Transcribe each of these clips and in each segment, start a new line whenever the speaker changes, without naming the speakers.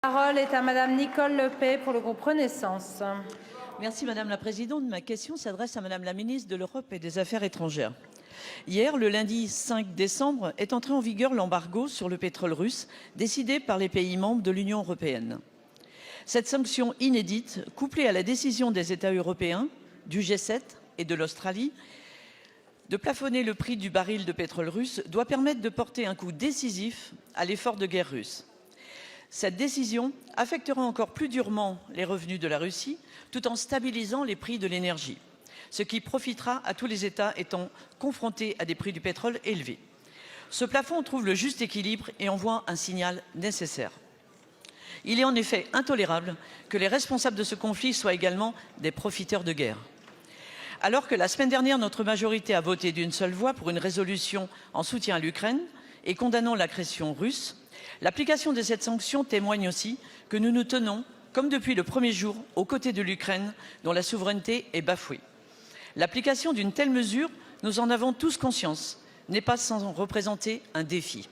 La parole est à Madame Nicole Le Peih pour le groupe Renaissance.
Merci Madame la Présidente. Ma question s'adresse à Madame la Ministre de l'Europe et des Affaires étrangères. Hier, le lundi 5 décembre, est entré en vigueur l'embargo sur le pétrole russe décidé par les pays membres de l'Union européenne. Cette sanction inédite, couplée à la décision des États européens, du G7 et de l'Australie, de plafonner le prix du baril de pétrole russe, doit permettre de porter un coup décisif à l'effort de guerre russe. Cette décision affectera encore plus durement les revenus de la Russie, tout en stabilisant les prix de l'énergie, ce qui profitera à tous les États étant confrontés à des prix du pétrole élevés. Ce plafond trouve le juste équilibre et envoie un signal nécessaire. Il est en effet intolérable que les responsables de ce conflit soient également des profiteurs de guerre. Alors que la semaine dernière, notre majorité a voté d'une seule voix pour une résolution en soutien à l'Ukraine et condamnant l'agression russe, l'application de cette sanction témoigne aussi que nous nous tenons, comme depuis le premier jour, aux côtés de l'Ukraine, dont la souveraineté est bafouée. L'application d'une telle mesure, nous en avons tous conscience, n'est pas sans représenter un défi.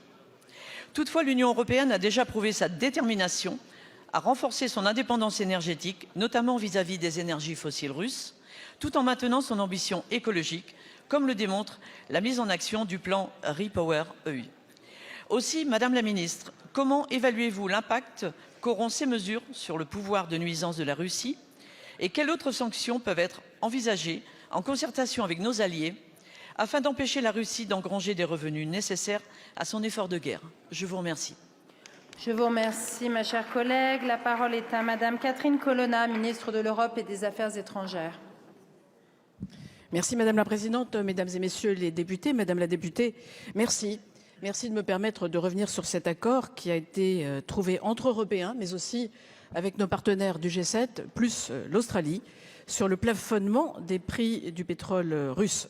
Toutefois, l'Union européenne a déjà prouvé sa détermination à renforcer son indépendance énergétique, notamment vis-à-vis des énergies fossiles russes, tout en maintenant son ambition écologique, comme le démontre la mise en action du plan REPowerEU. Aussi, Madame la Ministre, comment évaluez-vous l'impact qu'auront ces mesures sur le pouvoir de nuisance de la Russie et quelles autres sanctions peuvent être envisagées en concertation avec nos alliés afin d'empêcher la Russie d'engranger des revenus nécessaires à son effort de guerre? Je vous remercie.
Je vous remercie, ma chère collègue. La parole est à Madame Catherine Colonna, ministre de l'Europe et des Affaires étrangères.
Merci Madame la Présidente, Mesdames et Messieurs les députés. Madame la députée, merci. Merci de me permettre de revenir sur cet accord qui a été trouvé entre Européens, mais aussi avec nos partenaires du G7, plus l'Australie, sur le plafonnement des prix du pétrole russe.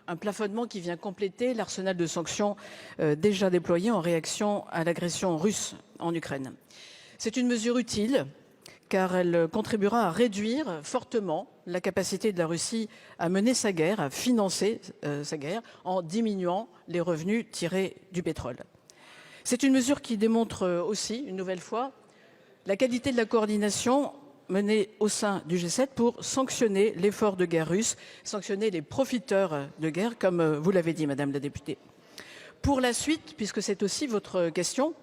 Un plafonnement qui vient compléter l'arsenal de sanctions déjà déployé en réaction à l'agression russe en Ukraine. C'est une mesure utile car elle contribuera à réduire fortement la capacité de la Russie à mener sa guerre, à financer sa guerre, en diminuant les revenus tirés du pétrole. C'est une mesure qui démontre aussi, une nouvelle fois, la qualité de la coordination menée au sein du G7 pour sanctionner l'effort de guerre russe, sanctionner les profiteurs de guerre, comme vous l'avez dit, Madame la députée. Pour la suite, puisque c'est aussi votre question,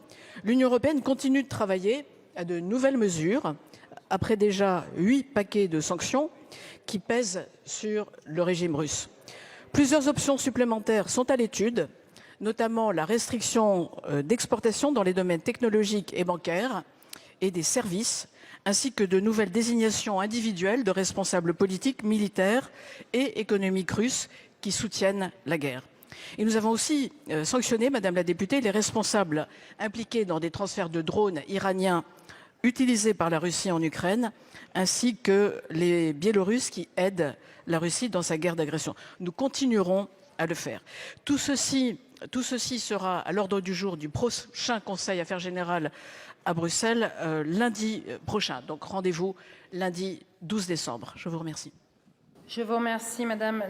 l'Union européenne continue de travailler à de nouvelles mesures, après déjà 8 paquets de sanctions qui pèsent sur le régime russe. Plusieurs options supplémentaires sont à l'étude, notamment la restriction d'exportation dans les domaines technologiques et bancaires et des services, ainsi que de nouvelles désignations individuelles de responsables politiques, militaires et économiques russes qui soutiennent la guerre. Et nous avons aussi sanctionné, Madame la députée, les responsables impliqués dans des transferts de drones iraniens utilisés par la Russie en Ukraine, ainsi que les Biélorusses qui aident la Russie dans sa guerre d'agression. Nous continuerons à le faire. Tout ceci sera à l'ordre du jour du prochain Conseil Affaires Générales à Bruxelles lundi prochain. Donc rendez-vous lundi 12 décembre. Je vous remercie.
Je vous remercie, Madame.